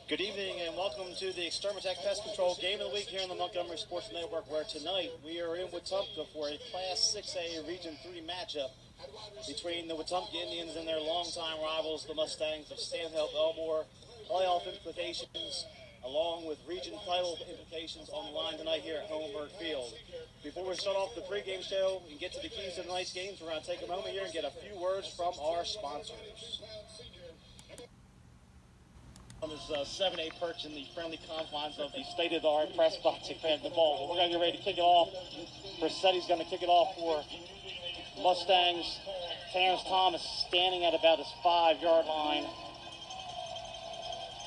Good evening and welcome to the Extermatech Pest Control Game of the Week here on the Montgomery Sports Network, where tonight we are in Wetumpka for a Class 6A Region 3 matchup between the Wetumpka Indians and their longtime rivals, the Mustangs of Stanhope Elmore. Playoff implications along with region title implications on the line tonight here at Homeburg Field. Before we start off the pregame show and get to the keys to tonight's games, we're going to take a moment here and get a few words from our sponsors. On this 7A perch in the friendly confines of the state-of-the-art press box at the ball. But we're going to get ready to kick it off. Brissetti's going to kick it off for Mustangs. Terrence Thomas standing at about his 5-yard line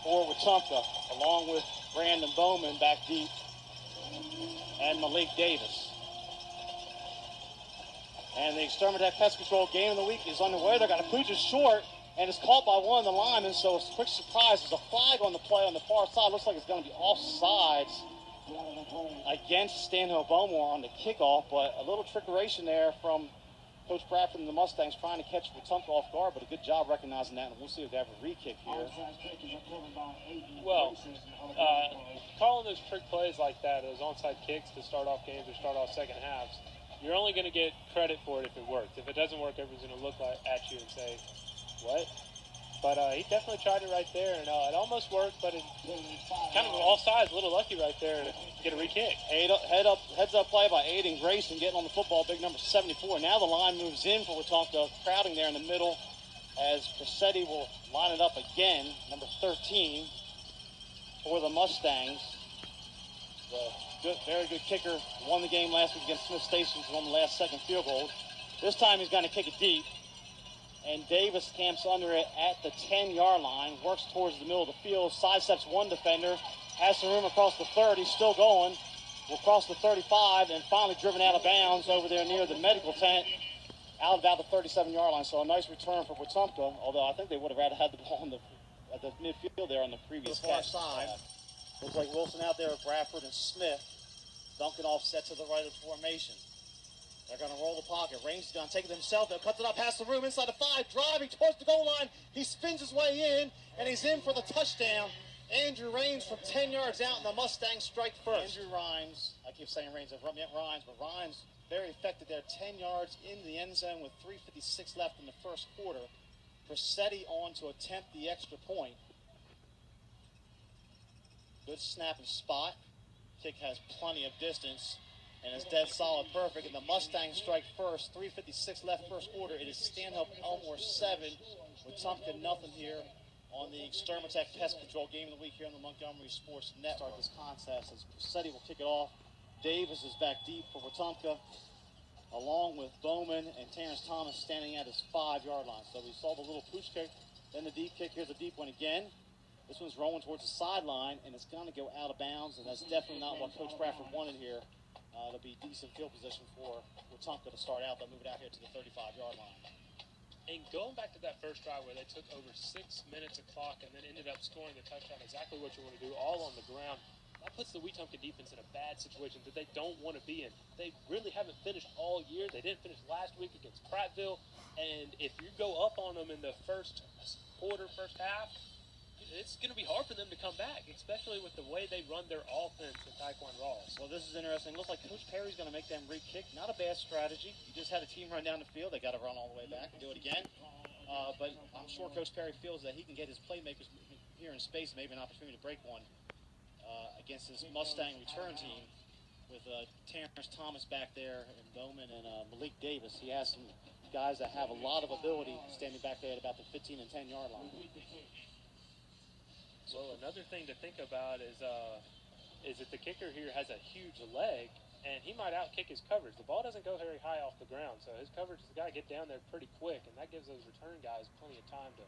for Wetumpka, along with Brandon Bowman back deep and Malik Davis. And the Extermatech Pest Control Game of the Week is underway. They're going to pooch it short, and it's caught by one of the linemen, so it's a quick surprise. There's a flag on the play on the far side. Looks like it's going to be offsides against Stanhope Elmore on the kickoff, but a little trickeration there from Coach Bradford and the Mustangs trying to catch Wetumpka off guard, but a good job recognizing that, and we'll see if they have a re-kick here. Well, calling those trick plays like that, those onside kicks to start off games or start off second halves, you're only going to get credit for it if it works. If it doesn't work, everyone's going to look at you and say, what? But he definitely tried it right there, and it almost worked, but it kind of offsides, a little lucky right there to get a re-kick. Heads up play by Aiden Grayson getting on the football, big number 74. Now the line moves in for Wetumpka, crowding there in the middle as Brissetti will line it up again, number 13 for the Mustangs. Very good kicker, won the game last week against Smith Station on the last second field goal. This time he's going to kick it deep. And Davis camps under it at the 10-yard line, works towards the middle of the field, sidesteps one defender, has some room across the 30, still going, will cross the 35, and finally driven out of bounds over there near the medical tent, out about the 37-yard line. So a nice return for Wetumpka, although I think they would have rather had the ball at the midfield there on the previous catch. Side. Looks like Wilson out there with Bradford and Smith. Duncan offset to the right of the formation. They're going to roll the pocket. Raines is going to take it himself. They'll cut it up past the room inside the 5, driving towards the goal line. He spins his way in, and he's in for the touchdown. Andrew Raines from 10 yards out, and the Mustangs strike first. Andrew Rhymes, I keep saying Raines, I've meant Rhymes, but Rhymes very effective there, 10 yards in the end zone with 3:56 left in the first quarter. Brissetti on to attempt the extra point. Good snap and spot. Kick has plenty of distance and is dead solid, perfect. And the Mustangs strike first. 3:56 left first quarter. It is Stanhope Elmore 7, Wetumpka nothing here on the Extermatech Pest Control Game of the Week here on the Montgomery Sports Network. Start this contest as Brissetti will kick it off. Davis is back deep for Wetumpka, along with Bowman and Terrence Thomas standing at his 5-yard line. So we saw the little pooch kick, then the deep kick. Here's a deep one again. This one's rolling towards the sideline, and it's going to go out of bounds, and that's definitely not what Coach Bradford wanted here. It'll be decent field position for Wetumpka to start out. They'll move it out here to the 35-yard line. And going back to that first drive where they took over 6 minutes of clock and then ended up scoring the touchdown, exactly what you want to do, all on the ground, that puts the Wetumpka defense in a bad situation that they don't want to be in. They really haven't finished all year. They didn't finish last week against Prattville. And if you go up on them in the first quarter, first half, it's going to be hard for them to come back, especially with the way they run their offense in Taekwondo Ross. Well, this is interesting. Looks like Coach Perry's going to make them re-kick. Not a bad strategy. You just had a team run down the field. They got to run all the way back and do it again. But I'm sure Coach Perry feels that he can get his playmakers here in space, maybe an opportunity to break one against his Mustang return team with Terrence Thomas back there and Bowman and Malik Davis. He has some guys that have a lot of ability standing back there at about the 15 and 10-yard line. So another thing to think about is that the kicker here has a huge leg, and he might outkick his coverage. The ball doesn't go very high off the ground, so his coverage has got to get down there pretty quick, and that gives those return guys plenty of time to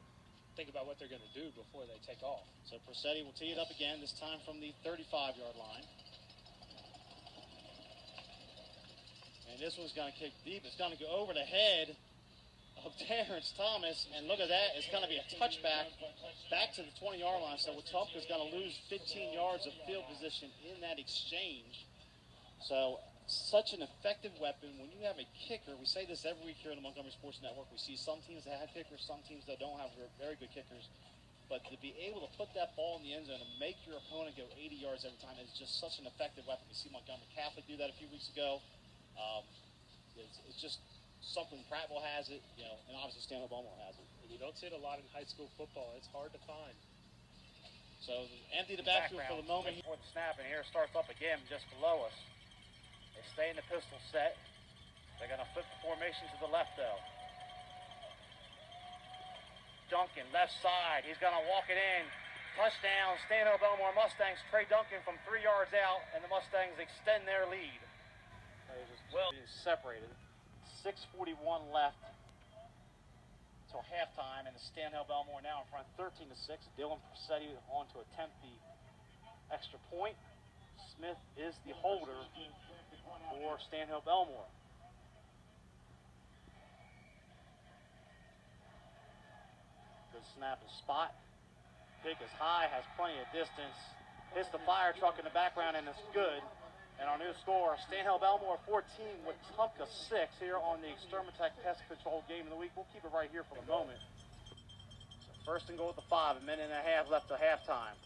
think about what they're going to do before they take off. So Brissetti will tee it up again, this time from the 35-yard line. And this one's going to kick deep. It's going to go over the head of Terrence Thomas, and look at that, it's going to be a touchback back to the 20-yard line. So Wetumpka's going to lose 15 yards of field position in that exchange. So such an effective weapon. When you have a kicker, we say this every week here on the Montgomery Sports Network, we see some teams that have kickers, some teams that don't have very good kickers. but to be able to put that ball in the end zone and make your opponent go 80 yards every time is just such an effective weapon. We see Montgomery Catholic do that a few weeks ago. It's just something. Prattville has it, and obviously Stanhope Elmore has it. And you don't see it a lot in high school football. It's hard to find. So empty the backfield for the moment before the snap, and here starts up again just below us. They stay in the pistol set. They're going to flip the formation to the left, though. Duncan, left side. He's going to walk it in. Touchdown, Stanhope Elmore Mustangs. Trey Duncan from 3 yards out, and the Mustangs extend their lead. Well, being separated. 6:41 left till halftime, and the Stanhope Elmore now in front, 13-6. Dylan Persetti on to attempt the extra point. Smith is the holder for Stanhope Elmore. Good snap and spot. Kick is high, has plenty of distance. Hits the fire truck in the background, and it's good. And our new score, Stanhope Elmore 14, Wetumpka 6 here on the Extermatech Pest Control Game of the Week. We'll keep it right here for the moment. So first and goal at the 5, a minute and a half left to halftime.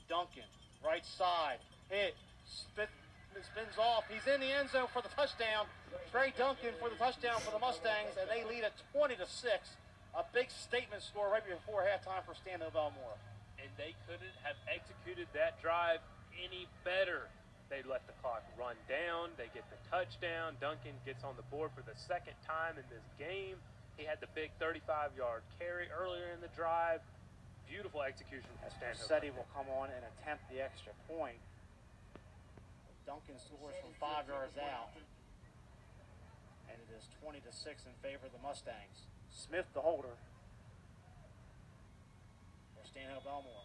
Duncan, right side, hit, spins off. He's in the end zone for the touchdown. Trey Duncan for the touchdown for the Mustangs, and they lead at 20-6. A big statement score right before halftime for Stanhope Elmore. And they couldn't have executed that drive any better. They let the clock run down. They get the touchdown. Duncan gets on the board for the second time in this game. He had the big 35-yard carry earlier in the drive. Beautiful execution from Stanhope. Persetti will come on and attempt the extra point. Duncan scores from 5 yards out. And it is 20-6 in favor of the Mustangs. Smith, the holder. Stanhope Elmore.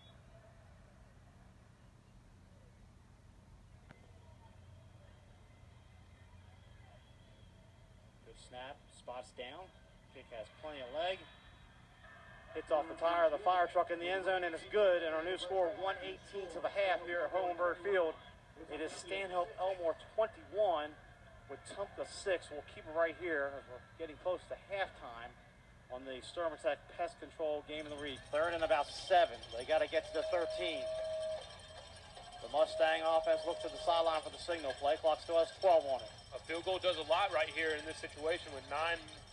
Good snap, spots down. Kick has plenty of leg. Hits off the tire of the fire truck in the end zone, and it's good. And our new score, 1:18 to the half here at Hohenberg Field. It is Stanhope Elmore 21 with Wetumpka 6. We'll keep it right here as we're getting close to halftime on the Extermatech Pest Control Game of the Week. 3rd and about 7. They got to get to the 13. The Mustang offense looks to the sideline for the signal play. Clock still has 12 on it. A field goal does a lot right here in this situation with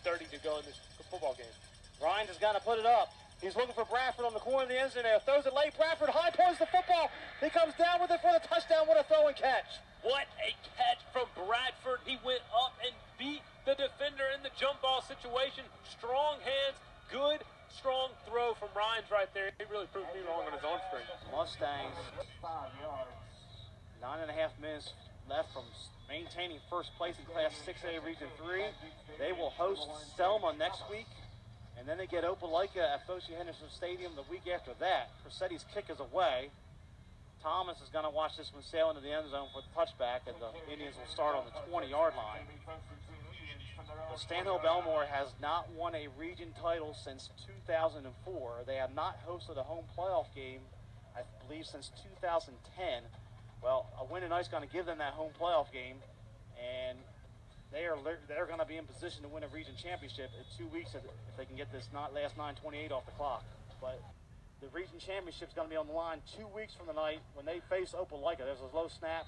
9:30 to go in this football game. Rhines has got to put it up. He's looking for Bradford on the corner of the end zone there. Throws it late. Bradford high points the football. He comes down with it for the touchdown. What a throw and catch. What a catch from Bradford. He went up and beat the defender in the jump ball situation. Strong hands, good, strong throw from Rhines right there. He really proved me wrong on his own string. Mustangs, 9.5 minutes left from maintaining first place in Class 6A Region 3. They will host Selma next week, and then they get Opelika at Fochie Henderson Stadium the week after that. Persetti's kick is away. Thomas is going to watch this one sail into the end zone for the touchback, and the Indians will start on the 20-yard line. The Stanhope Elmore has not won a region title since 2004. They have not hosted a home playoff game, I believe, since 2010. Well, a win tonight is going to give them that home playoff game, and they're going to be in position to win a region championship in 2 weeks if they can get this last 9:28 off the clock. But the region championship is going to be on the line 2 weeks from the night when they face Opelika. There's a low snap,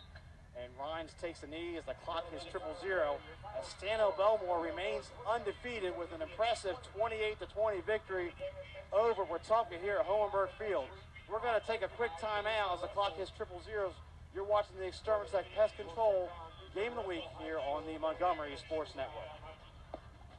and Rhines takes the knee as the clock hits 0-0. As Stanhope Elmore remains undefeated with an impressive 28-20 victory over Wetumpka here at Hohenberg Field. We're going to take a quick timeout as the clock hits 0-0. You're watching the Extermatech Pest Control Game of the Week here on the Montgomery Sports Network.